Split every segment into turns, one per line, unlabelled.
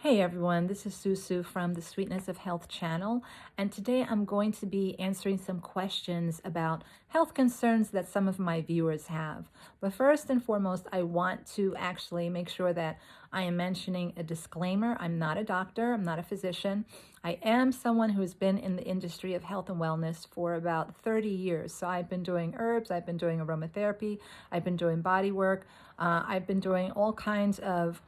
Hey everyone, this is Susu from the Sweetness of Health channel, and today I'm going to be answering some questions about health concerns that some of my viewers have. But first and foremost, I want to actually make sure that I am mentioning a disclaimer. I'm not a doctor, I'm not a physician. I am someone who has been in the industry of health and wellness for about 30 years. So I've been doing herbs, I've been doing aromatherapy, I've been doing body work, I've been doing all kinds of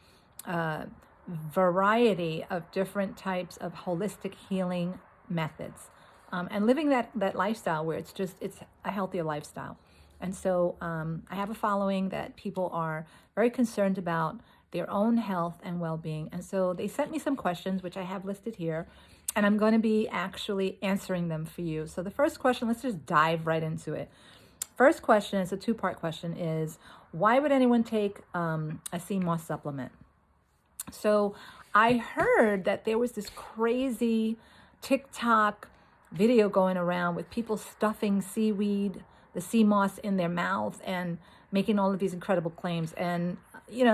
variety of different types of holistic healing methods, and living that lifestyle where it's a healthier lifestyle. And so I have a following that people are very concerned about their own health and well-being, and so they sent me some questions which I have listed here, and I'm going to be actually answering them for you. So the first question, let's just dive right into it. First question, it's a two-part question, is why would anyone take a sea moss supplement? So I heard that there was this crazy TikTok video going around with people stuffing seaweed, the sea moss, in their mouths and making all of these incredible claims. And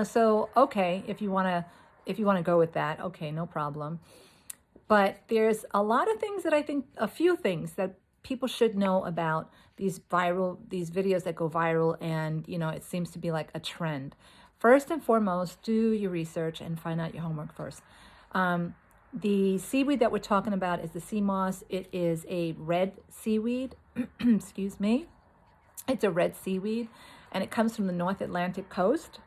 so okay, if you want to go with that, okay, no problem. But there's a lot of things that I think, a few things that people should know about these videos that go viral, and it seems to be like a trend. First and foremost, do your research and find out your homework first. The seaweed that we're talking about is the sea moss. It is a red seaweed. Excuse me. It's a red seaweed, and it comes from the North Atlantic coast.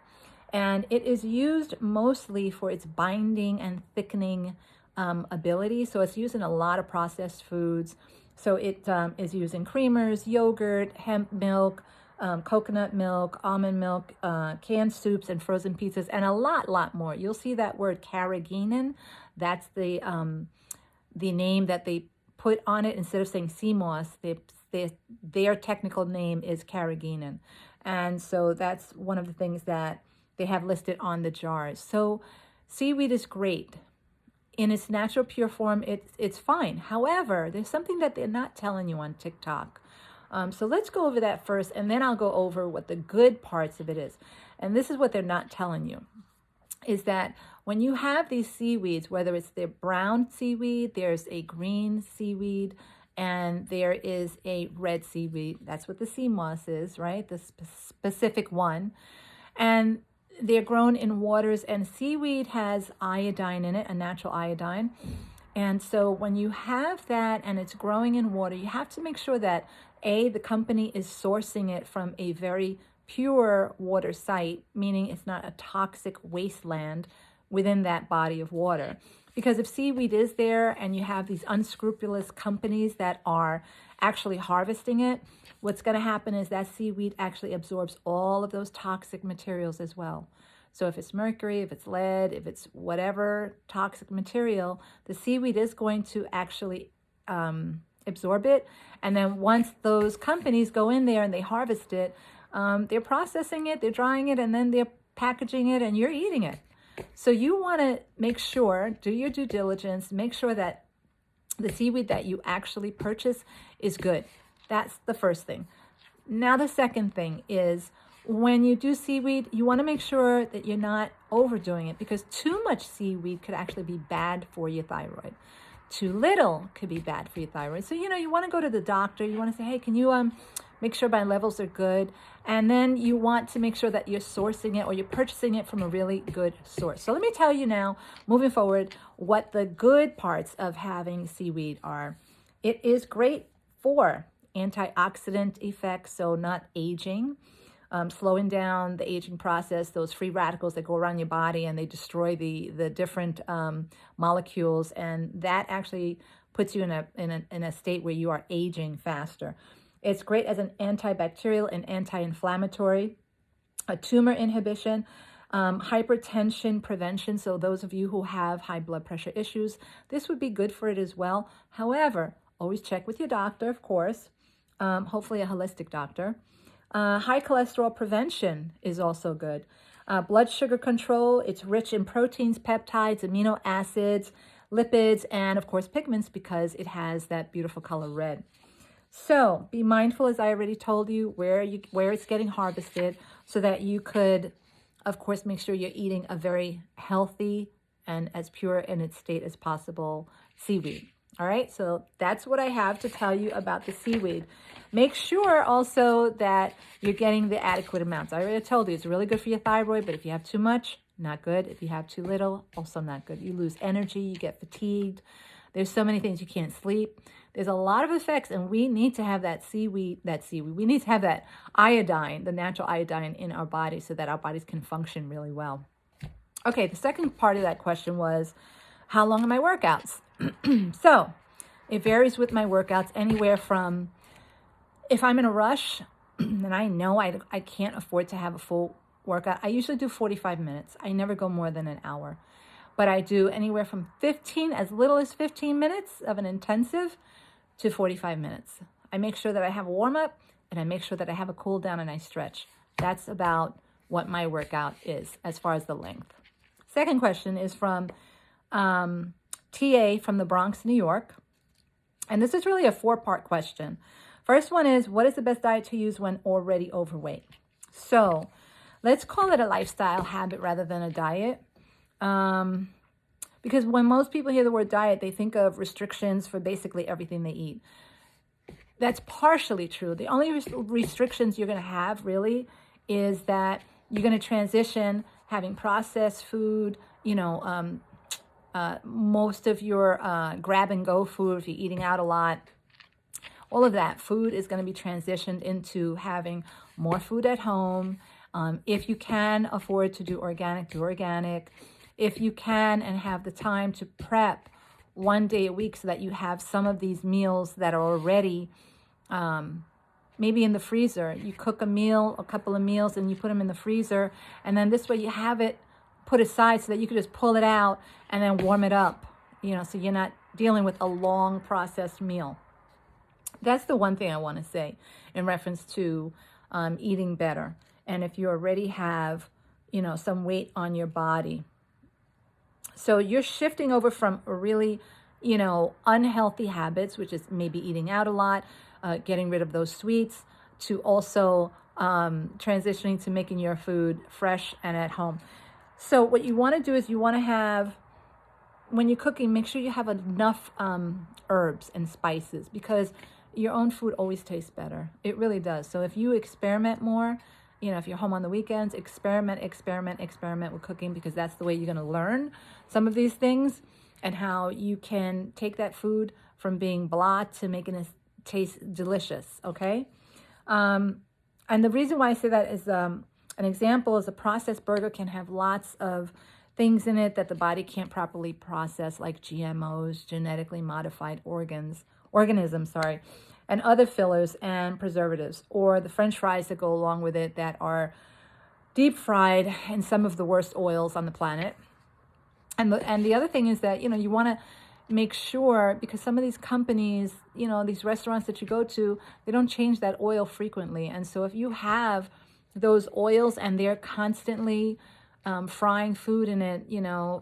And it is used mostly for its binding and thickening ability. So it's used in a lot of processed foods. So it is used in creamers, yogurt, hemp milk, coconut milk, almond milk, canned soups, and frozen pizzas, and a lot more. You'll see that word carrageenan. That's the name that they put on it. Instead of saying sea moss, their technical name is carrageenan. And so that's one of the things that they have listed on the jars. So seaweed is great. In its natural pure form, it's fine. However, there's something that they're not telling you on TikTok. So let's go over that first, and then I'll go over what the good parts of it is. And this is what they're not telling you, is that when you have these seaweeds, whether it's the brown seaweed, there's a green seaweed, and there is a red seaweed. That's what the sea moss is, right? The specific one. And they're grown in waters, and seaweed has iodine in it, a natural iodine. And so when you have that and it's growing in water, you have to make sure that the company is sourcing it from a very pure water site, meaning it's not a toxic wasteland within that body of water. Because if seaweed is there and you have these unscrupulous companies that are actually harvesting it, what's going to happen is that seaweed actually absorbs all of those toxic materials as well. So if it's mercury, if it's lead, if it's whatever toxic material, the seaweed is going to actually absorb it. And then once those companies go in there and they harvest it, they're processing it, they're drying it, and then they're packaging it, and you're eating it. So you want to make sure, do your due diligence, make sure that the seaweed that you actually purchase is good. That's the first thing. Now the second thing is, when you do seaweed, you want to make sure that you're not overdoing it, because too much seaweed could actually be bad for your thyroid. Too little could be bad for your thyroid. So, you want to go to the doctor. You want to say, hey, can you make sure my levels are good? And then you want to make sure that you're sourcing it or you're purchasing it from a really good source. So let me tell you now, moving forward, what the good parts of having seaweed are. It is great for antioxidant effects, so not aging. Slowing down the aging process, those free radicals that go around your body and they destroy the different molecules, and that actually puts you in a state where you are aging faster. It's great as an antibacterial and anti-inflammatory, a tumor inhibition, hypertension prevention. So those of you who have high blood pressure issues, this would be good for it as well. However, always check with your doctor, of course, hopefully a holistic doctor. High cholesterol prevention is also good. Blood sugar control, it's rich in proteins, peptides, amino acids, lipids, and of course pigments, because it has that beautiful color red. So be mindful, as I already told you, where it's getting harvested, so that you could, of course, make sure you're eating a very healthy and as pure in its state as possible seaweed. All right, so that's what I have to tell you about the seaweed. Make sure also that you're getting the adequate amounts. I already told you it's really good for your thyroid, but if you have too much, not good. If you have too little, also not good. You lose energy, you get fatigued. There's so many things. You can't sleep. There's a lot of effects, and we need to have that seaweed. We need to have that iodine, the natural iodine in our body so that our bodies can function really well. Okay, the second part of that question was, how long are my workouts? So it varies with my workouts, anywhere from, if I'm in a rush and I know I can't afford to have a full workout, I usually do 45 minutes. I never go more than an hour. But I do anywhere from 15, as little as 15 minutes of an intensive, to 45 minutes. I make sure that I have a warm-up, and I make sure that I have a cool down and I stretch. That's about what my workout is as far as the length. Second question is from TA from the Bronx, New York. And this is really a 4-part question. First one is, what is the best diet to use when already overweight? So let's call it a lifestyle habit rather than a diet. Because when most people hear the word diet, they think of restrictions for basically everything they eat. That's partially true. The only restrictions you're going to have really is that you're going to transition having processed food, most of your grab and go food, if you're eating out a lot, all of that food is going to be transitioned into having more food at home. If you can afford to do organic, do organic. If you can and have the time to prep one day a week so that you have some of these meals that are already maybe in the freezer. You cook a couple of meals, and you put them in the freezer. And then this way you have it put aside so that you can just pull it out and then warm it up, so you're not dealing with a long processed meal. That's the one thing I want to say in reference to eating better. And if you already have, some weight on your body. So you're shifting over from really, unhealthy habits, which is maybe eating out a lot, getting rid of those sweets, to also transitioning to making your food fresh and at home. So what you want to do is you want to have, when you're cooking, make sure you have enough herbs and spices, because your own food always tastes better. It really does. So if you experiment more, if you're home on the weekends, experiment with cooking, because that's the way you're going to learn some of these things and how you can take that food from being blah to making it taste delicious, okay? And the reason why I say that is an example is a processed burger can have lots of things in it that the body can't properly process, like GMOs, genetically modified organisms, and other fillers and preservatives, or the French fries that go along with it that are deep fried in some of the worst oils on the planet. And the other thing is that, you want to make sure, because some of these companies, these restaurants that you go to, they don't change that oil frequently. And so if you have those oils and they're constantly frying food in it,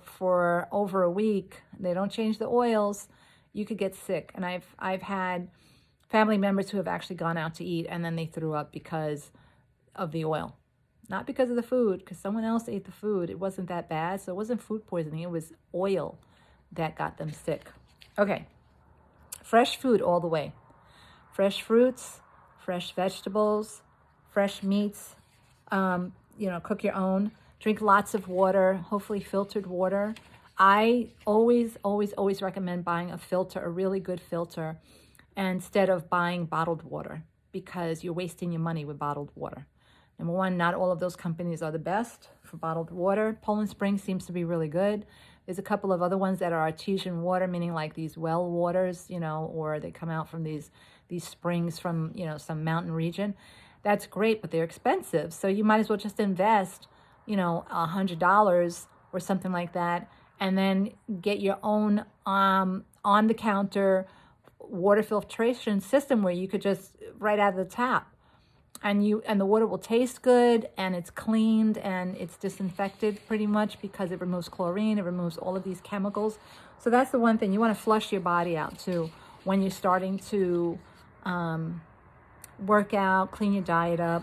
for over a week, they don't change the oils, you could get sick. And I've had family members who have actually gone out to eat and then they threw up because of the oil. Not because of the food, because someone else ate the food. It wasn't that bad. So it wasn't food poisoning. It was oil that got them sick. Okay. Fresh food all the way. Fresh fruits, fresh vegetables, fresh meats. Cook your own. Drink lots of water, hopefully filtered water. I always recommend buying a really good filter instead of buying bottled water, because you're wasting your money with bottled water. Number one, not all of those companies are the best for bottled water. Poland Spring seems to be really good. There's a couple of other ones that are artesian water, meaning like these well waters, or they come out from these springs from, some mountain region. That's great, but they're expensive. So you might as well just invest, $100 or something like that, and then get your own on-the-counter water filtration system where you could just right out of the tap, and the water will taste good, and it's cleaned and it's disinfected pretty much, because it removes chlorine, it removes all of these chemicals. So that's the one thing. You want to flush your body out too when you're starting to work out, clean your diet up.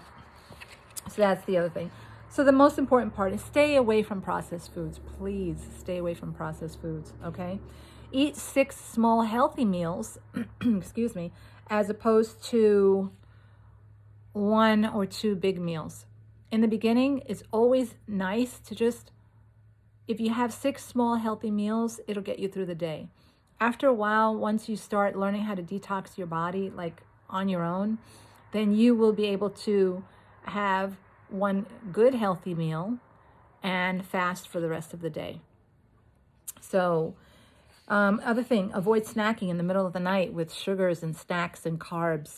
So that's the other thing. So the most important part is stay away from processed foods. Please stay away from processed foods, okay? Eat 6 small healthy meals, excuse me, as opposed to 1 or 2 big meals. In the beginning, it's always nice to just, if you have 6 small healthy meals, it'll get you through the day. After a while, once you start learning how to detox your body, like on your own, then you will be able to have 1 good healthy meal and fast for the rest of the day. So, other thing, avoid snacking in the middle of the night with sugars and snacks and carbs,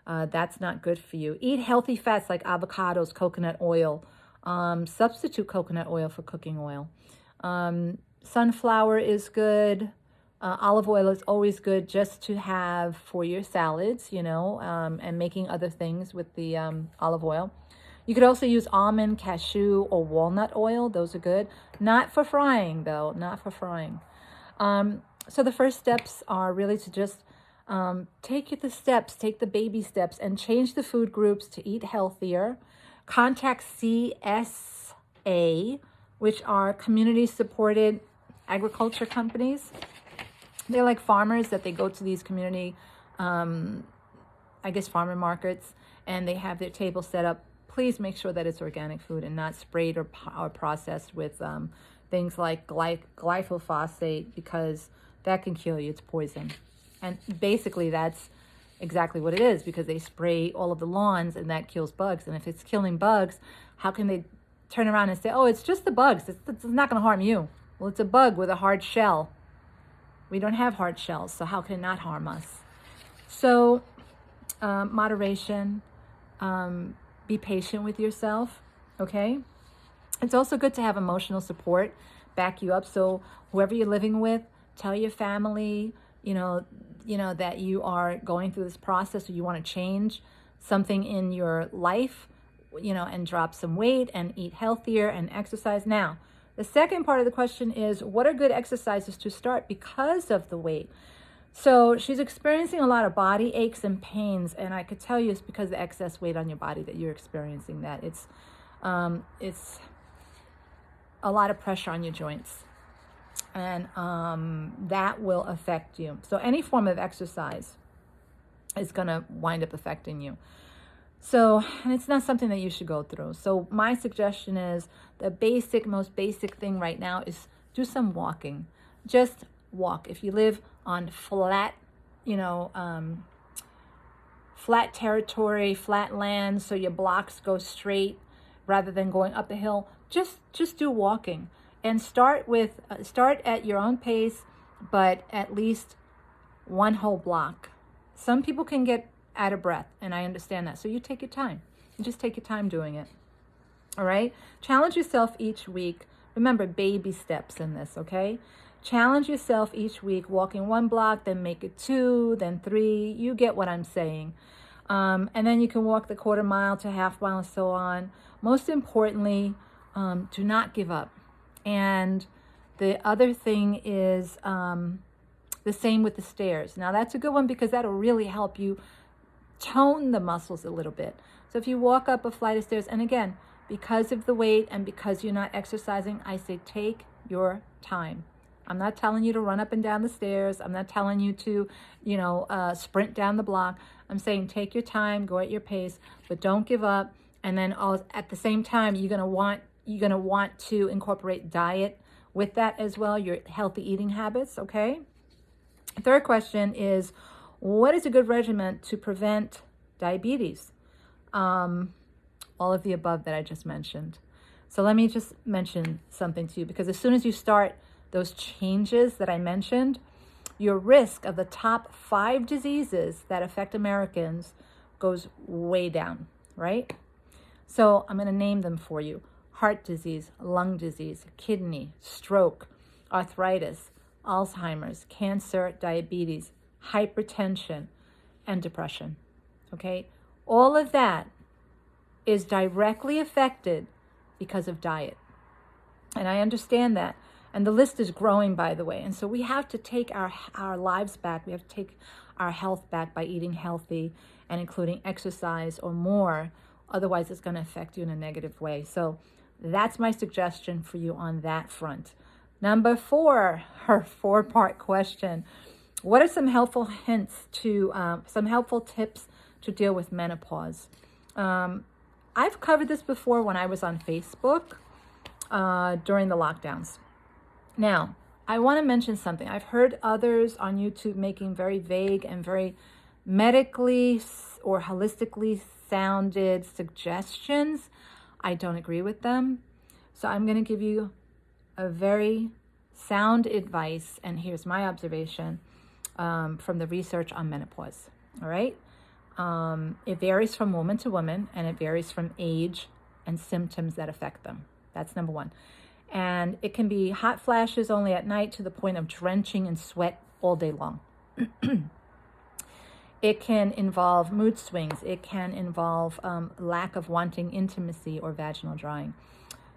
that's not good for you. Eat healthy fats like avocados, coconut oil. Substitute coconut oil for cooking oil. Sunflower is good. Olive oil is always good just to have for your salads, and making other things with the olive oil. You could also use almond, cashew, or walnut oil. Those are good. Not for frying, though. Not for frying. So the first steps are really to just take the baby steps and change the food groups to eat healthier. Contact CSA, which are community-supported agriculture companies. They're like farmers that they go to these community, farmer markets, and they have their table set up. Please make sure that it's organic food and not sprayed or processed with things like glyphosate, because that can kill you. It's poison. And basically that's exactly what it is, because they spray all of the lawns and that kills bugs. And if it's killing bugs, how can they turn around and say, oh, it's just the bugs. It's not going to harm you. Well, it's a bug with a hard shell. We don't have hard shells, so how can it not harm us? So moderation, be patient with yourself, okay? It's also good to have emotional support, back you up. So whoever you're living with, tell your family, that you are going through this process, or you want to change something in your life, and drop some weight and eat healthier and exercise. Now, the second part of the question is, what are good exercises to start because of the weight? So she's experiencing a lot of body aches and pains, and I could tell you it's because of the excess weight on your body that you're experiencing that. It's a lot of pressure on your joints, and that will affect you. So any form of exercise is going to wind up affecting you. So, and it's not something that you should go through. So my suggestion is the most basic thing right now is do some walking. Just walk. If you live on flat territory, flat land, so your blocks go straight rather than going up the hill, just do walking, and start at your own pace, but at least 1 whole block. Some people can get out of breath, and I understand that. So you take your time. You just take your time doing it. All right? Challenge yourself each week. Remember, baby steps in this, okay? Challenge yourself each week, walking 1 block, then make it 2, then 3. You get what I'm saying. And then you can walk the 1/4 mile to 1/2 mile and so on. Most importantly, do not give up. And the other thing is the same with the stairs. Now, that's a good one because that'll really help you tone the muscles a little bit. So if you walk up a flight of stairs, and again, because of the weight and because you're not exercising, I say take your time. I'm not telling you to run up and down the stairs. I'm not telling you to, sprint down the block. I'm saying take your time, go at your pace, but don't give up. And then at the same time, you're gonna want to incorporate diet with that as well, your healthy eating habits, okay? Third question is, what is a good regimen to prevent diabetes? All of the above that I just mentioned. So let me just mention something to you, because as soon as you start those changes that I mentioned, your risk of the top 5 diseases that affect Americans goes way down, right? So I'm going to name them for you: heart disease, lung disease, kidney, stroke, arthritis, Alzheimer's, cancer, diabetes, hypertension, and depression. Okay? All of that is directly affected because of diet. And I understand that. And the list is growing, by the way. And so we have to take our lives back. We have to take our health back by eating healthy and including exercise or more Otherwise, it's going to affect you in a negative way. So that's my suggestion for you on that front. Number 4, her 4-part question. What are some helpful hints to, some helpful tips to deal with menopause? I've covered this before when I was on Facebook during the lockdowns. Now, I want to mention something. I've heard others on YouTube making very vague and very medically or holistically sounded suggestions. I don't agree with them. So I'm going to give you a very sound advice, and here's my observation from the research on menopause. All right. It varies from woman to woman, and it varies from age and symptoms that affect them. That's number 1. And it can be hot flashes only at night to the point of drenching in sweat all day long. It can involve mood swings. It can involve lack of wanting intimacy or vaginal drying.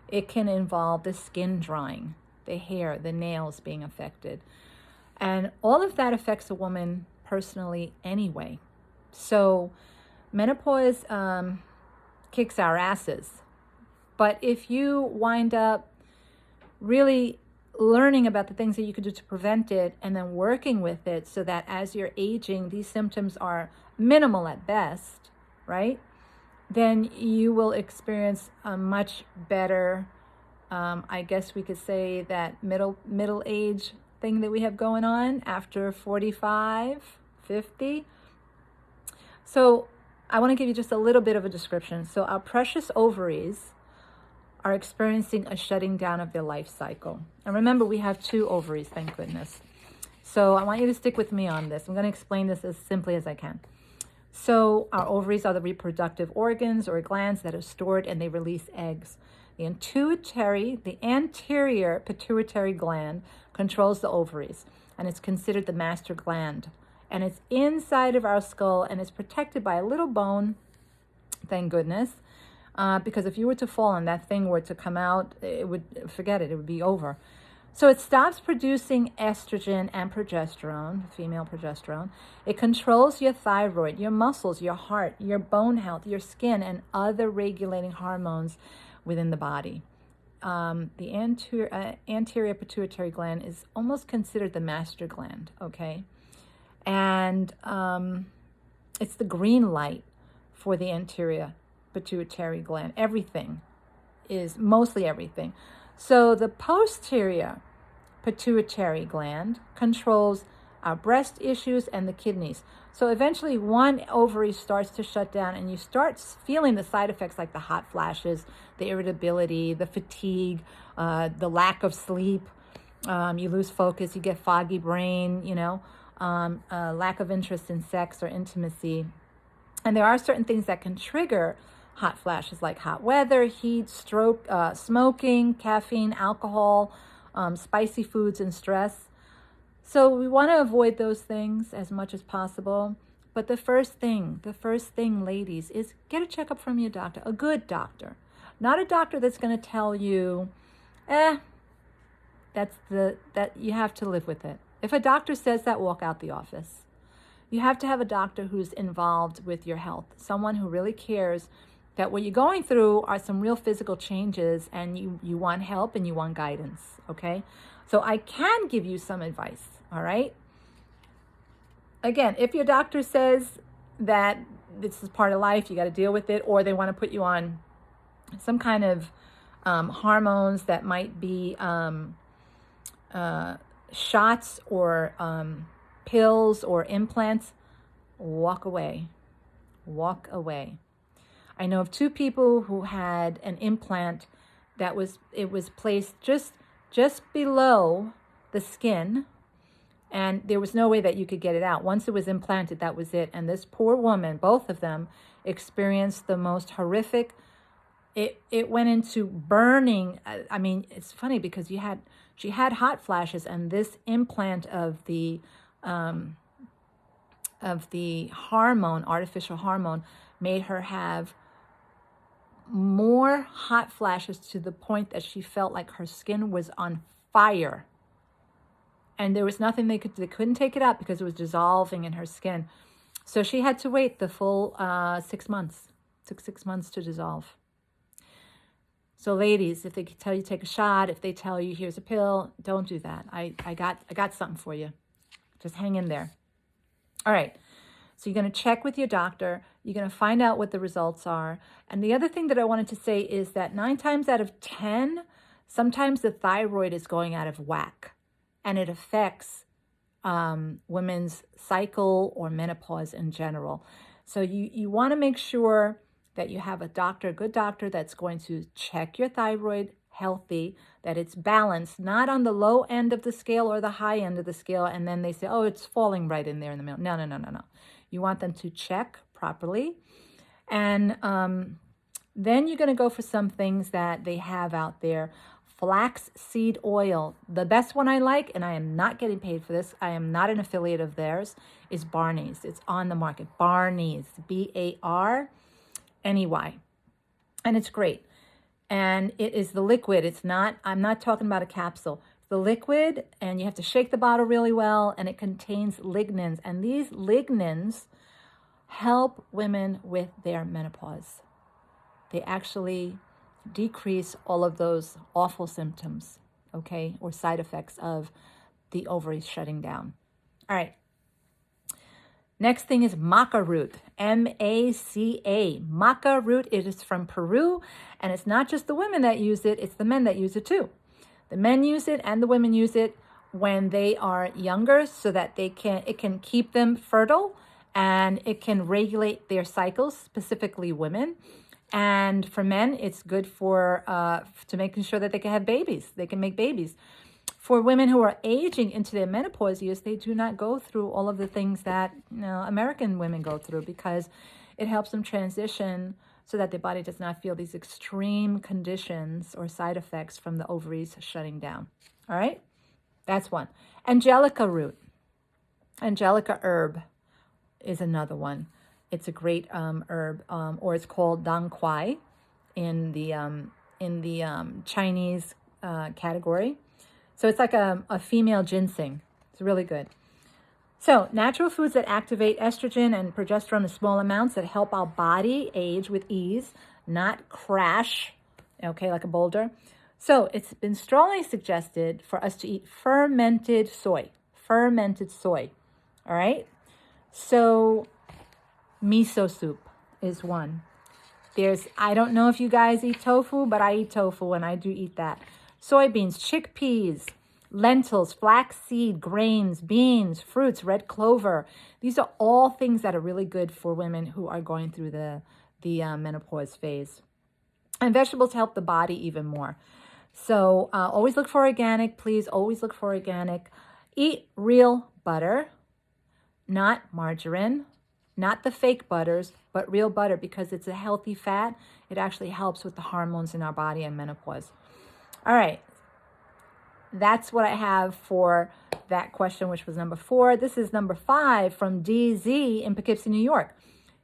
It can involve the skin drying, the hair, the nails being affected. And all of that affects a woman personally anyway. So menopause kicks our asses. But if you wind up really learning about the things that you could do to prevent it and then working with it so that as you're aging, these symptoms are minimal at best, right? Then you will experience a much better, I guess we could say that middle age thing that we have going on after 45, 50. So I want to give you just a little bit of a description. So our precious ovaries are experiencing a shutting down of their life cycle. And remember, we have 2 ovaries, thank goodness. So I want you to stick with me on this. I'm going to explain this as simply as I can. So our ovaries are the reproductive organs or glands that are stored and they release eggs. The anterior pituitary gland controls the ovaries, and it's considered the master gland. And it's inside of our skull, and it's protected by a little bone, thank goodness. Because if you were to fall and that thing were to come out, it would be over. So it stops producing estrogen and progesterone, female progesterone. It controls your thyroid, your muscles, your heart, your bone health, your skin, and other regulating hormones within the body. The anterior pituitary gland is almost considered the master gland, okay? And it's the green light for the anterior pituitary gland. Mostly everything. So the posterior pituitary gland controls our breast issues and the kidneys. So eventually one ovary starts to shut down and you start feeling the side effects like the hot flashes, the irritability, the fatigue, the lack of sleep. You lose focus, you get foggy brain, lack of interest in sex or intimacy. And there are certain things that can trigger hot flashes like hot weather, heat, stroke, smoking, caffeine, alcohol, spicy foods, and stress. So we want to avoid those things as much as possible. But the first thing, ladies, is get a checkup from your doctor, a good doctor. Not a doctor that's going to tell you, that you have to live with it. If a doctor says that, walk out the office. You have to have a doctor who's involved with your health, someone who really cares that what you're going through are some real physical changes and you want help and you want guidance, okay? So I can give you some advice, all right? Again, if your doctor says that this is part of life, you got to deal with it, or they want to put you on some kind of hormones that might be shots or pills or implants, walk away. Walk away. I know of 2 people who had an implant that was placed just below the skin, and there was no way that you could get it out. Once it was implanted, that was it. And this poor woman, both of them, experienced the most horrific. It went into burning. I mean, it's funny because she had hot flashes, and this implant of the hormone, artificial hormone, made her have more hot flashes to the point that she felt like her skin was on fire. And there was nothing they couldn't take it out because it was dissolving in her skin. So she had to wait the full 6 months. Took 6 months to dissolve. So ladies, if they tell you take a shot, if they tell you here's a pill, don't do that. I got something for you. Just hang in there. All right. So you're going to check with your doctor. You're going to find out what the results are. And the other thing that I wanted to say is that 9 times out of 10, sometimes the thyroid is going out of whack, and it affects women's cycle or menopause in general. So you want to make sure that you have a good doctor that's going to check your thyroid healthy, that it's balanced, not on the low end of the scale or the high end of the scale, and then they say, oh, it's falling right in there in the middle. No. You want them to check properly. And then you're going to go for some things that they have out there. Flax seed oil. The best one I like, and I am not getting paid for this, I am not an affiliate of theirs, is Barney's. It's on the market. Barney's, Barney. And it's great. And it is the liquid. I'm not talking about a capsule. The liquid, and you have to shake the bottle really well, and it contains lignans. And these lignans help women with their menopause. They actually decrease all of those awful symptoms, okay, or side effects of the ovaries shutting down. All right. Next thing is maca root, M-A-C-A. Maca root, it is from Peru, and it's not just the women that use it, it's the men that use it too. The men use it and the women use it when they are younger so that it can keep them fertile, and it can regulate their cycles, specifically women. And for men, it's good for to making sure that they can have babies. They can make babies. For women who are aging into their menopause years, they do not go through all of the things that American women go through, because it helps them transition so that their body does not feel these extreme conditions or side effects from the ovaries shutting down. All right? That's one. Angelica root. Angelica herb is another one. It's a great herb, or it's called dang quai in the Chinese category. So it's like a female ginseng. It's really good. So natural foods that activate estrogen and progesterone in small amounts that help our body age with ease, not crash, okay, like a boulder. So it's been strongly suggested for us to eat fermented soy. All right? So miso soup is one. I don't know if you guys eat tofu, but I eat tofu and I do eat that. Soybeans, chickpeas, lentils, flaxseed, grains, beans, fruits, red clover. These are all things that are really good for women who are going through the menopause phase. And vegetables help the body even more. So always look for organic. Please always look for organic. Eat real butter, not margarine. Not the fake butters, but real butter, because it's a healthy fat. It actually helps with the hormones in our body and menopause. All right. That's what I have for that question, which was number 4. This is number 5 from DZ in Poughkeepsie, New York.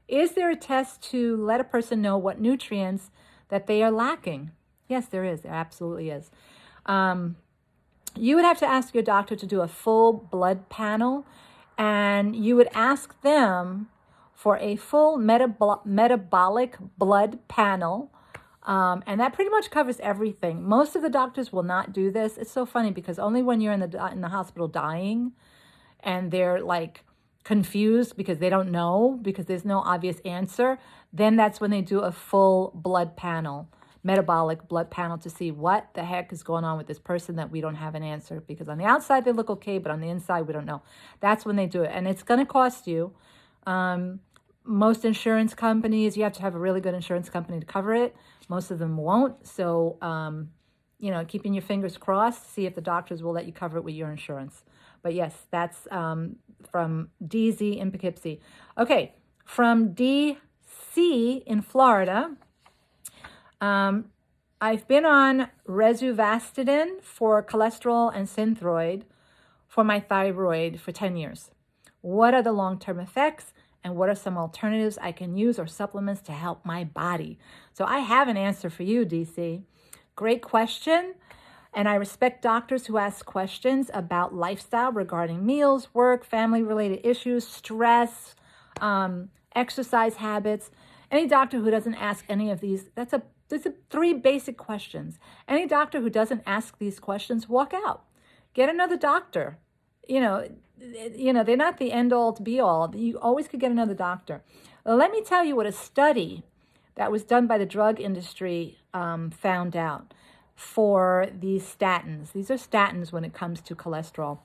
Is there a test to let a person know what nutrients that they are lacking? Yes, there is. There absolutely is. You would have to ask your doctor to do a full blood panel, and you would ask them for a full metabolic blood panel, and that pretty much covers everything. Most of the doctors will not do this. It's so funny, because only when you're in the hospital dying and they're like confused because they don't know, because there's no obvious answer, then that's when they do a full blood panel, metabolic blood panel, to see what the heck is going on with this person that we don't have an answer, because on the outside they look okay, but on the inside we don't know. That's when they do it, and it's going to cost you. Most insurance companies, you have to have a really good insurance company to cover it. Most of them won't. So, keeping your fingers crossed, see if the doctors will let you cover it with your insurance. But yes, that's from DZ in Poughkeepsie. Okay, from DC in Florida, I've been on Rosuvastatin for cholesterol and Synthroid for my thyroid for 10 years. What are the long-term effects? And what are some alternatives I can use or supplements to help my body? So I have an answer for you, DC. Great question. And I respect doctors who ask questions about lifestyle regarding meals, work, family-related issues, stress, exercise habits. Any doctor who doesn't ask any of these, that's 3 basic questions. Any doctor who doesn't ask these questions, walk out. Get another doctor. You know, they're not the end all to be all. You always could get another doctor. Well, let me tell you what a study that was done by the drug industry found out for these statins. These are statins when it comes to cholesterol.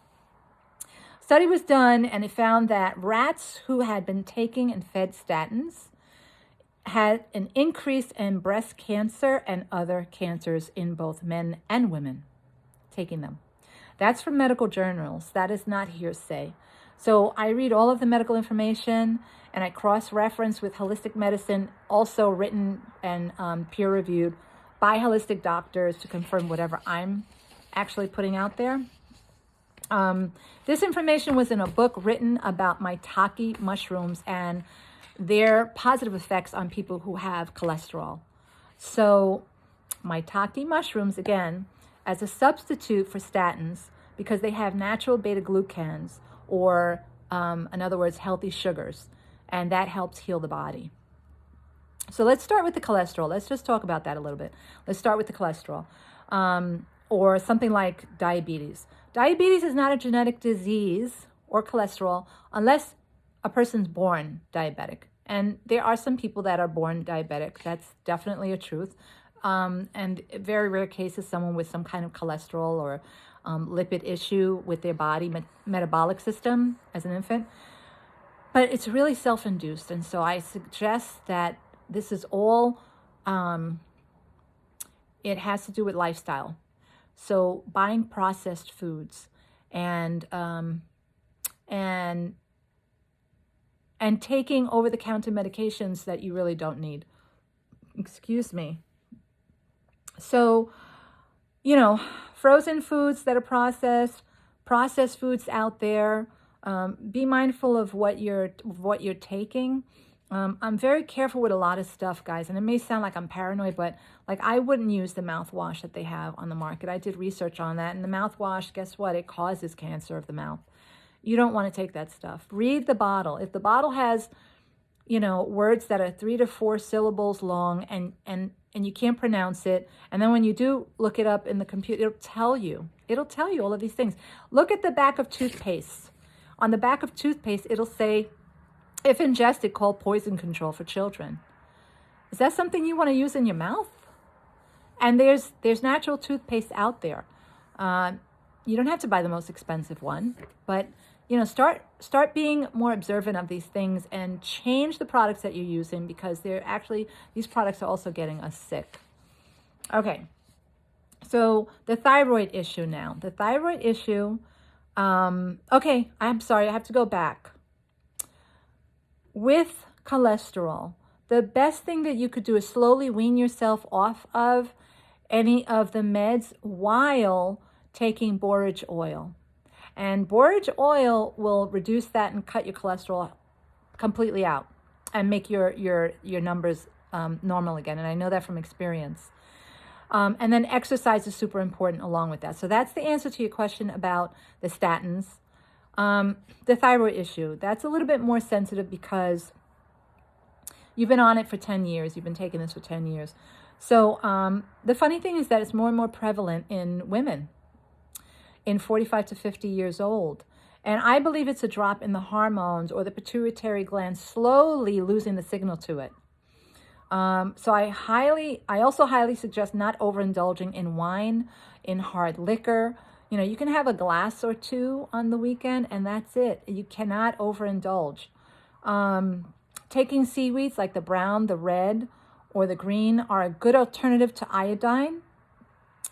Study was done and it found that rats who had been taking and fed statins had an increase in breast cancer and other cancers in both men and women taking them. That's from medical journals. That is not hearsay. So I read all of the medical information and I cross-reference with holistic medicine, also written and peer-reviewed by holistic doctors to confirm whatever I'm actually putting out there. This information was in a book written about maitake mushrooms and their positive effects on people who have cholesterol. So maitake mushrooms, again, as a substitute for statins, because they have natural beta-glucans, or in other words, healthy sugars, and that helps heal the body. So let's start with the cholesterol. Let's just talk about that a little bit. Let's start with the cholesterol, or something like diabetes. Diabetes is not a genetic disease or cholesterol unless a person's born diabetic. And there are some people that are born diabetic. That's definitely a truth. And in very rare cases, someone with some kind of cholesterol or lipid issue with their body metabolic system as an infant. But it's really self-induced. And so I suggest that this is all, it has to do with lifestyle. So buying processed foods and taking over-the-counter medications that you really don't need. Excuse me. So, frozen foods that are processed foods out there. Be mindful of what you're taking. I'm very careful with a lot of stuff, guys, and it may sound like I'm paranoid, but like I wouldn't use the mouthwash that they have on the market. I did research on that, and the mouthwash, guess what? It causes cancer of the mouth. You don't want to take that stuff. Read the bottle. If the bottle has, words that are 3 to 4 syllables long and you can't pronounce it, and then when you do look it up in the computer, it'll tell you all of these things. Look at the back of toothpaste. On the back of toothpaste, it'll say, if ingested, call poison control for children. Is that something you want to use in your mouth? And there's natural toothpaste out there. You don't have to buy the most expensive one, but start being more observant of these things and change the products that you're using, because these products are also getting us sick. Okay, so the thyroid issue now. The thyroid issue, okay, I'm sorry, I have to go back. With cholesterol, the best thing that you could do is slowly wean yourself off of any of the meds while taking borage oil. And borage oil will reduce that and cut your cholesterol completely out and make your numbers normal again. And I know that from experience. And then exercise is super important along with that. So that's the answer to your question about the statins. The thyroid issue, that's a little bit more sensitive because you've been on it for 10 years. You've been taking this for 10 years. So the funny thing is that it's more and more prevalent in women in 45 to 50 years old. And I believe it's a drop in the hormones or the pituitary gland slowly losing the signal to it. So I also highly suggest not overindulging in wine, in hard liquor. You can have a glass or two on the weekend and that's it. You cannot overindulge. Taking seaweeds like the brown, the red, or the green are a good alternative to iodine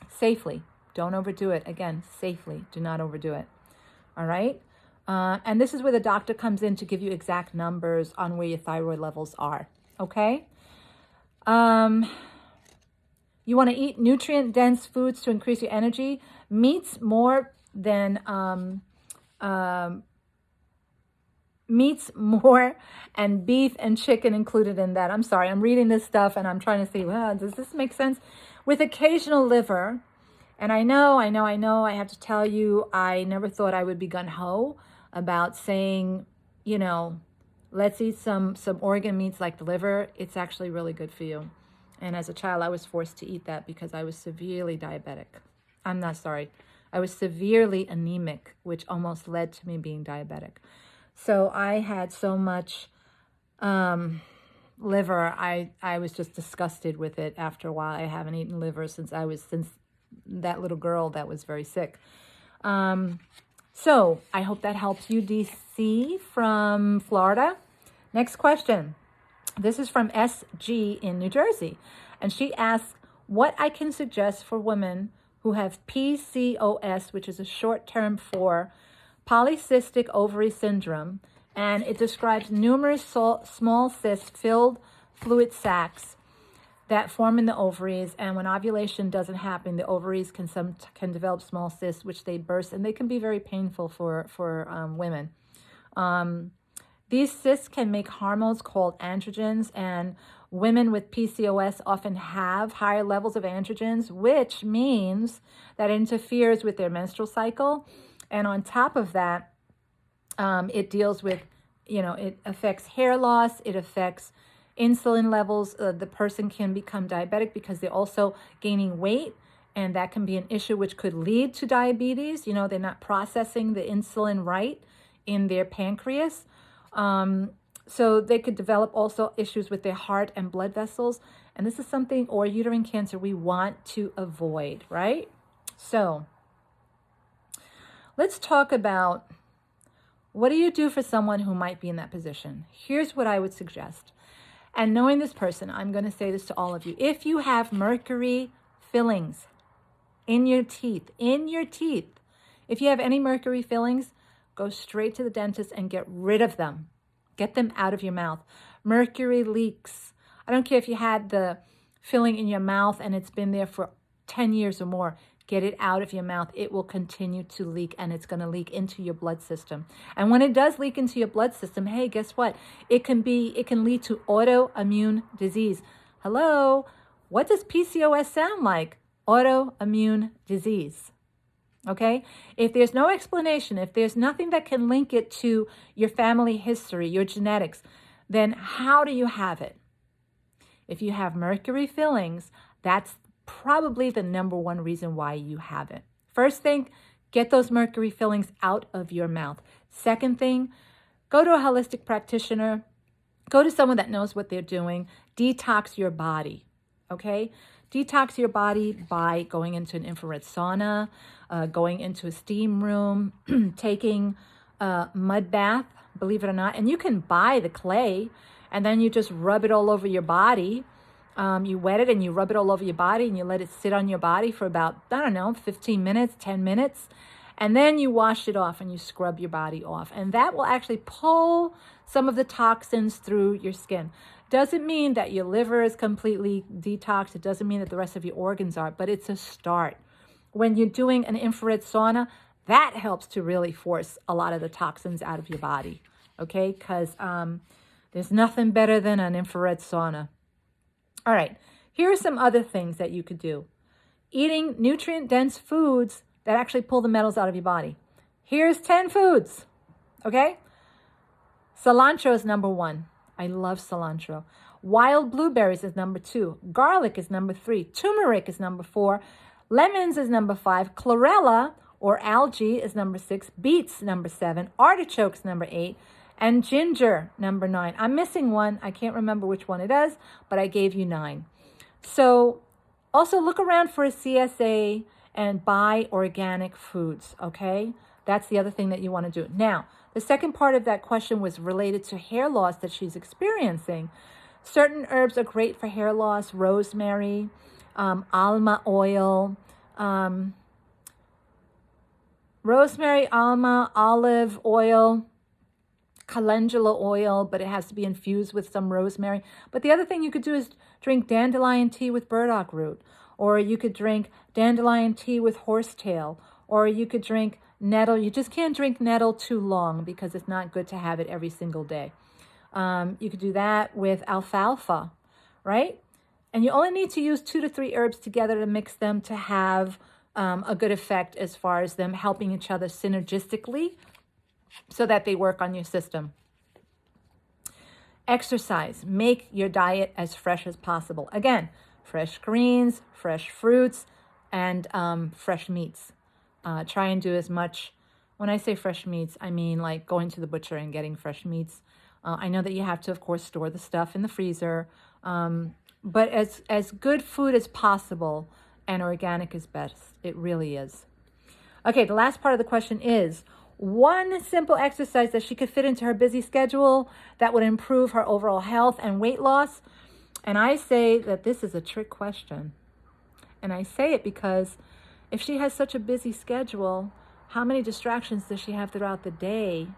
safely. Don't overdo it. Again, safely. Do not overdo it. All right? And this is where the doctor comes in to give you exact numbers on where your thyroid levels are. Okay? You want to eat nutrient-dense foods to increase your energy. Meats more and beef and chicken included in that. I'm sorry, I'm reading this stuff and I'm trying to see, does this make sense? With occasional liver, and I know, I have to tell you, I never thought I would be gung-ho about saying, Let's eat some organ meats like the liver. It's actually really good for you. And as a child, I was forced to eat that because I was severely diabetic. I'm not sorry. I was severely anemic, which almost led to me being diabetic. So I had so much liver. I was just disgusted with it after a while. I haven't eaten liver since that little girl that was very sick. So I hope that helps you, DC from Florida. Next question. This is from SG in New Jersey. And she asks, what I can suggest for women who have PCOS, which is a short term for polycystic ovary syndrome. And it describes numerous small cysts, filled fluid sacs that form in the ovaries, and when ovulation doesn't happen, the ovaries can develop small cysts, which they burst, and they can be very painful for women. These cysts can make hormones called androgens, and women with PCOS often have higher levels of androgens, which means that it interferes with their menstrual cycle. And on top of that, it deals with, it affects hair loss, it affects insulin levels. The person can become diabetic because they're also gaining weight, and that can be an issue which could lead to diabetes. They're not processing the insulin right in their pancreas. So they could develop also issues with their heart and blood vessels. And this is something, or uterine cancer, we want to avoid, right? So let's talk about, what do you do for someone who might be in that position? Here's what I would suggest. And knowing this person, I'm going to say this to all of you. If you have mercury fillings in your teeth, if you have any mercury fillings, go straight to the dentist and get rid of them. Get them out of your mouth. Mercury leaks. I don't care if you had the filling in your mouth and it's been there for 10 years or more. Get it out of your mouth. It will continue to leak, and it's going to leak into your blood system. And when it does leak into your blood system, hey, guess what? It can lead to autoimmune disease. Hello? What does PCOS sound like? Autoimmune disease. Okay? If there's no explanation, if there's nothing that can link it to your family history, your genetics, then how do you have it? If you have mercury fillings, that's probably the number one reason why you have it. First thing, get those mercury fillings out of your mouth. Second thing, go to a holistic practitioner. Go to someone that knows what they're doing. Detox your body, okay? Detox your body by going into an infrared sauna, going into a steam room, taking a mud bath, believe it or not. And you can buy the clay, and then you just rub it all over your body. You wet it and you rub it all over your body, and you let it sit on your body for about, 15 minutes, 10 minutes. And then you wash it off and you scrub your body off. And that will actually pull some of the toxins through your skin. Doesn't mean that your liver is completely detoxed. It doesn't mean that the rest of your organs are, but it's a start. When you're doing an infrared sauna, that helps to really force a lot of the toxins out of your body, okay? Because there's nothing better than an infrared sauna. All right, here are some other things that you could do. Eating nutrient-dense foods that actually pull the metals out of your body. Here's 10 foods, okay? Cilantro is number 1. I love cilantro. Wild blueberries is number 2. Garlic is number 3. Turmeric is number 4. Lemons is number 5. Chlorella or algae is number 6. Beets, number 7. Artichokes, number 8. And ginger, number 9. I'm missing one. I can't remember which one it is, but I gave you 9. So also look around for a CSA and buy organic foods, okay? That's the other thing that you want to do. Now, the second part of that question was related to hair loss that she's experiencing. Certain herbs are great for hair loss. Rosemary, alma oil, olive oil, calendula oil, but it has to be infused with some rosemary. But the other thing you could do is drink dandelion tea with burdock root, or you could drink dandelion tea with horsetail, or you could drink nettle. You just can't drink nettle too long because it's not good to have it every single day. You could do that with alfalfa, right? And you only need to use 2 to 3 herbs together to mix them to have a good effect as far as them helping each other synergistically so that they work on your system. Exercise. Make your diet as fresh as possible. Again, fresh greens, fresh fruits, and fresh meats. Try and do as much. When I say fresh meats, I mean like going to the butcher and getting fresh meats. I know that you have to, of course, store the stuff in the freezer, but as good food as possible and organic is best. It really is. Okay, the last part of the question is, one simple exercise that she could fit into her busy schedule that would improve her overall health and weight loss. And I say that this is a trick question. And I say it because if she has such a busy schedule, how many distractions does she have throughout the day?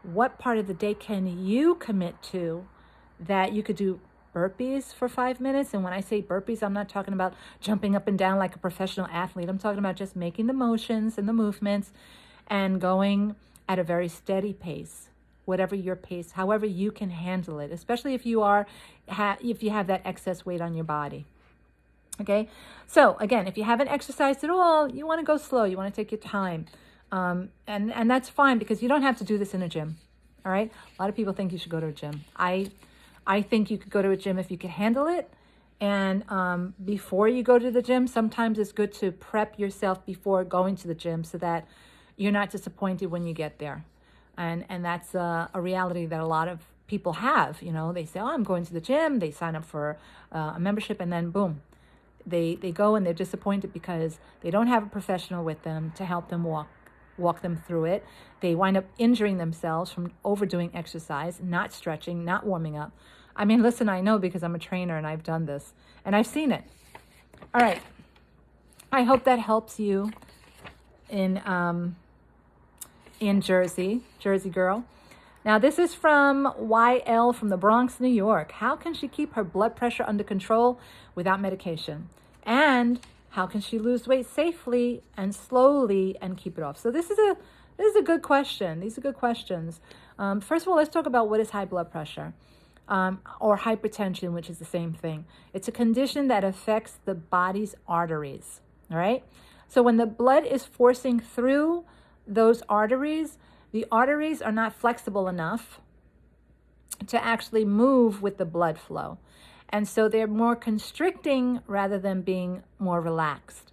What part of the day can you commit to that you could do burpees for 5 minutes? And when I say burpees, I'm not talking about jumping up and down like a professional athlete. I'm talking about just making the motions and the movements and going at a very steady pace, whatever your pace, however you can handle it, especially if you have that excess weight on your body. Okay, so again, if you haven't exercised at all, you want to go slow. You want to take your time, and that's fine because you don't have to do this in a gym. All right, a lot of people think you should go to a gym. I think you could go to a gym if you can handle it. And before you go to the gym, sometimes it's good to prep yourself before going to the gym so that you're not disappointed when you get there. And that's a reality that a lot of people have. You know, they say, oh, I'm going to the gym. They sign up for a membership, and then boom, they go and they're disappointed because they don't have a professional with them to help them walk them through it. They wind up injuring themselves from overdoing exercise, not stretching, not warming up. I mean, listen, I know because I'm a trainer and I've done this and I've seen it. All right. I hope that helps you in Jersey girl. Now, this is from YL from the Bronx, New York. How can she keep her blood pressure under control without medication? And how can she lose weight safely and slowly and keep it off? So this is a good question. These are good questions. First of all, let's talk about what is high blood pressure or hypertension, which is the same thing. It's a condition that affects the body's arteries. All right. So when the blood is forcing through those arteries, the arteries are not flexible enough to actually move with the blood flow. And so they're more constricting rather than being more relaxed.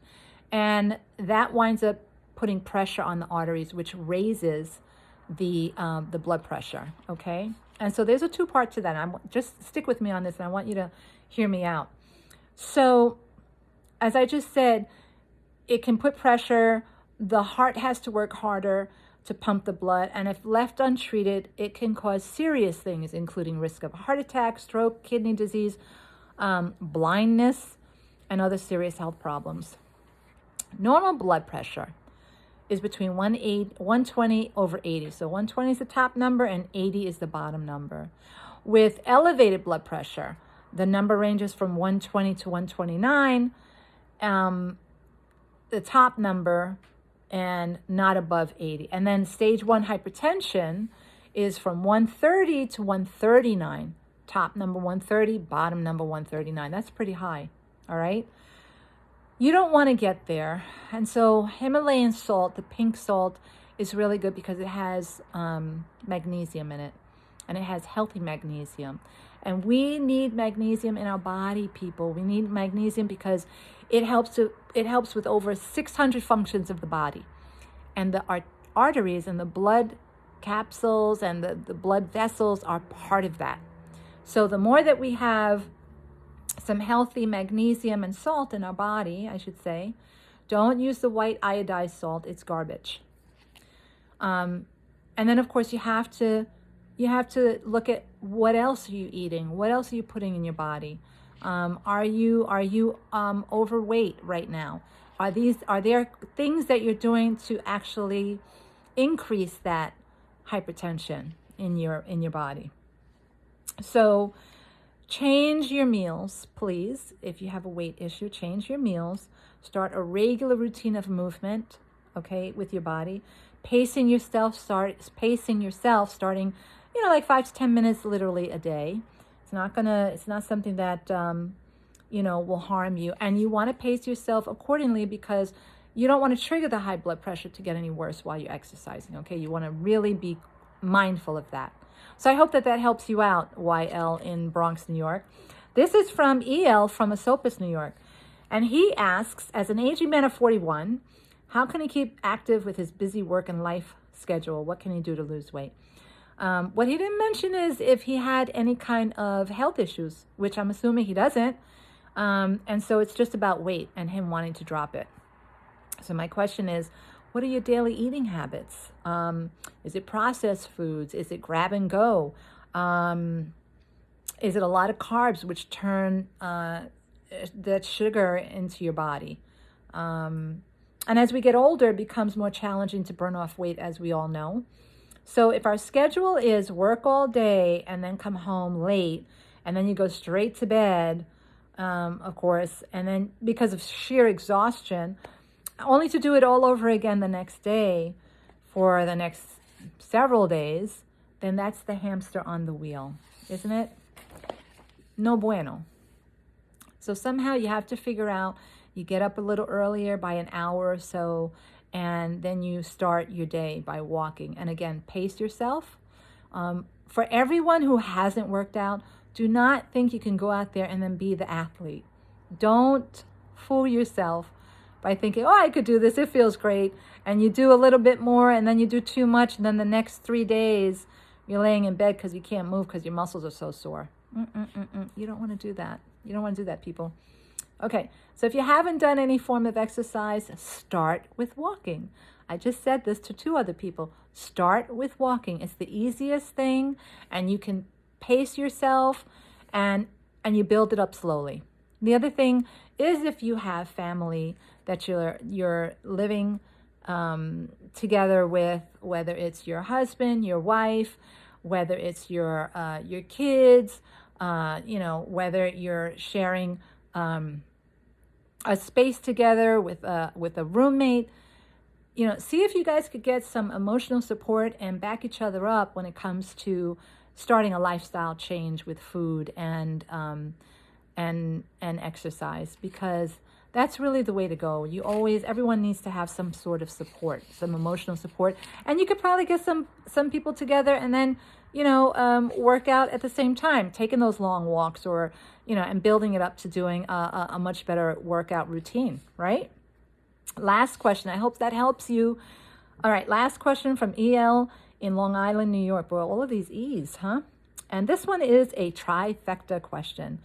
And that winds up putting pressure on the arteries, which raises the blood pressure, okay? And so there's a two-part to that. Just stick with me on this, and I want you to hear me out. So as I just said, it can put pressure. The heart has to work harder to pump the blood, and if left untreated, it can cause serious things, including risk of heart attack, stroke, kidney disease, blindness, and other serious health problems. Normal blood pressure is between 120 over 80. So 120 is the top number and 80 is the bottom number. With elevated blood pressure, the number ranges from 120 to 129, the top number, and not above 80. And then stage 1 hypertension is from 130 to 139. Top number 130, bottom number 139. That's pretty high, all right? You don't want to get there. And so Himalayan salt, the pink salt, is really good because it has magnesium in it. And it has healthy magnesium. And we need magnesium in our body, people. We need magnesium because it helps with over 600 functions of the body. And the arteries and the blood capsules and the blood vessels are part of that. So the more that we have some healthy magnesium and salt in our body, I should say, don't use the white iodized salt. It's garbage. And then, of course, you have to look at what else are you eating? What else are you putting in your body? Are you overweight right now? Are there things that you're doing to actually increase that hypertension in your body? So change your meals, please. If you have a weight issue, change your meals. Start a regular routine of movement, okay, with your body. Pacing yourself starting, like 5 to 10 minutes literally a day. It's not something that, will harm you. And you want to pace yourself accordingly because you don't want to trigger the high blood pressure to get any worse while you're exercising, okay? You want to really be mindful of that. So I hope that that helps you out, YL in Bronx, New York. This is from EL from Esopus, New York. And he asks, as an aging man of 41, how can he keep active with his busy work and life schedule? What can he do to lose weight? What he didn't mention is if he had any kind of health issues, which I'm assuming he doesn't. And so it's just about weight and him wanting to drop it. So my question is, what are your daily eating habits? Is it processed foods? Is it grab and go? Is it a lot of carbs, which turn that sugar into your body? And as we get older, it becomes more challenging to burn off weight, as we all know. So if our schedule is work all day and then come home late, and then you go straight to bed, of course, and then because of sheer exhaustion, only to do it all over again the next day for the next several days, then that's the hamster on the wheel, isn't it? No bueno. So somehow you have to figure out, you get up a little earlier by an hour or so, and then you start your day by walking. And again, pace yourself. For everyone who hasn't worked out, do not think you can go out there and then be the athlete. Don't fool yourself by thinking, oh, I could do this, it feels great. And you do a little bit more, and then you do too much, and then the next 3 days, you're laying in bed because you can't move because your muscles are so sore. You don't want to do that. You don't want to do that, people. Okay, so if you haven't done any form of exercise, start with walking. I just said this to 2 other people. Start with walking. It's the easiest thing, and you can pace yourself, and you build it up slowly. The other thing is, if you have family that you're living together with, whether it's your husband, your wife, whether it's your kids, whether you're sharing a space together with a roommate, see if you guys could get some emotional support and back each other up when it comes to starting a lifestyle change with food and exercise, because that's really the way to go. Everyone needs to have some sort of support, some emotional support, and you could probably get some people together and then work out at the same time, taking those long walks, or and building it up to doing a much better workout routine, right? Last question. I hope that helps you. All right, last question from EL in Long Island, New York. Boy, all of these E's, huh? And this one is a trifecta question.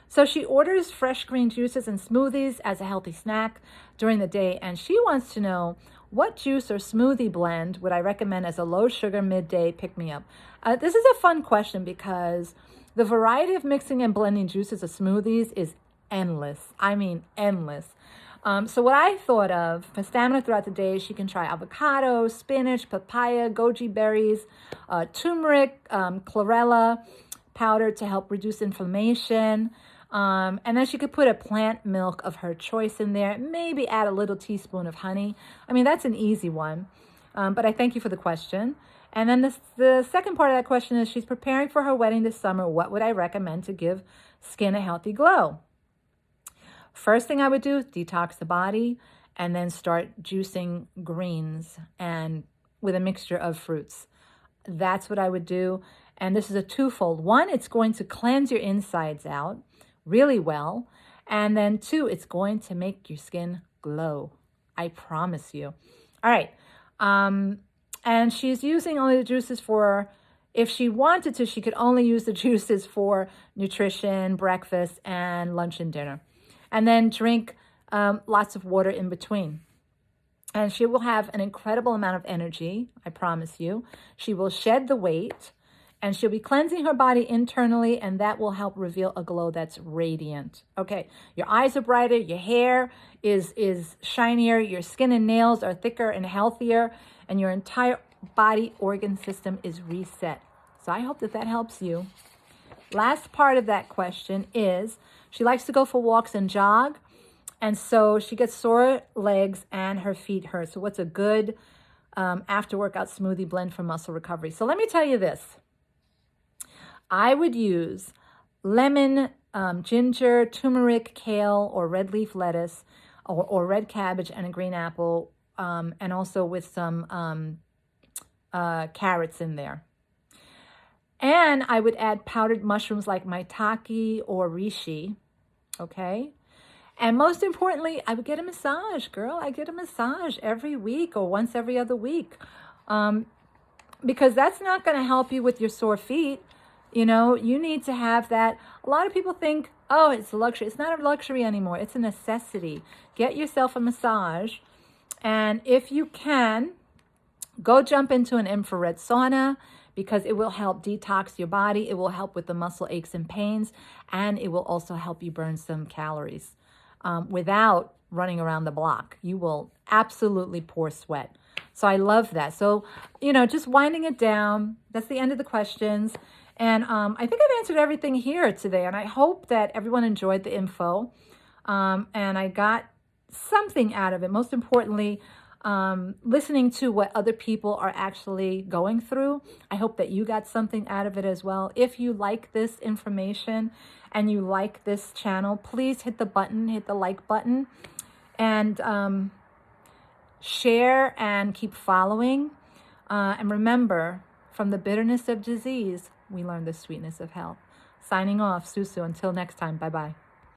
So she orders fresh green juices and smoothies as a healthy snack during the day, and she wants to know, what juice or smoothie blend would I recommend as a low-sugar midday pick-me-up? This is a fun question because the variety of mixing and blending juices or smoothies is endless. I mean, endless. So what I thought of for stamina throughout the day, she can try avocado, spinach, papaya, goji berries, turmeric, chlorella powder to help reduce inflammation. And then she could put a plant milk of her choice in there, maybe add a little teaspoon of honey. I mean, that's an easy one, but I thank you for the question. And then the second part of that question is, she's preparing for her wedding this summer. What would I recommend to give skin a healthy glow? First thing I would do, detox the body, and then start juicing greens and with a mixture of fruits. That's what I would do. And this is a twofold. One, it's going to cleanse your insides out really well. And then 2, it's going to make your skin glow. I promise you. All right. And she's using only the juices for, if she wanted to, she could only use the juices for nutrition, breakfast, and lunch and dinner. And then drink lots of water in between. And she will have an incredible amount of energy, I promise you. She will shed the weight, and she'll be cleansing her body internally, and that will help reveal a glow that's radiant. Okay, your eyes are brighter, your hair is shinier, your skin and nails are thicker and healthier, and your entire body organ system is reset. So I hope that helps you. Last part of that question is, she likes to go for walks and jog, and so she gets sore legs and her feet hurt. So what's a good after-workout smoothie blend for muscle recovery? So let me tell you this. I would use lemon, ginger, turmeric, kale, or red leaf lettuce, or red cabbage and a green apple, and also with some carrots in there. And I would add powdered mushrooms like maitake or reishi, okay? And most importantly, I would get a massage, girl. I get a massage every week or once every other week. Because that's not going to help you with your sore feet. You know, you need to have that. A lot of people think, oh, it's a luxury. It's not a luxury anymore. It's a necessity. Get yourself a massage. And if you can, go jump into an infrared sauna because it will help detox your body. It will help with the muscle aches and pains. And it will also help you burn some calories without running around the block. You will absolutely pour sweat. So I love that. So, you know, just winding it down. That's the end of the questions. And I think I've answered everything here today. And I hope that everyone enjoyed the info. And I got something out of it. Most importantly, listening to what other people are actually going through. I hope that you got something out of it as well. If you like this information and you like this channel, please hit the button, hit the like button, and share and keep following. And remember, from the bitterness of disease, we learn the sweetness of health. Signing off, Susu. Until next time, bye-bye.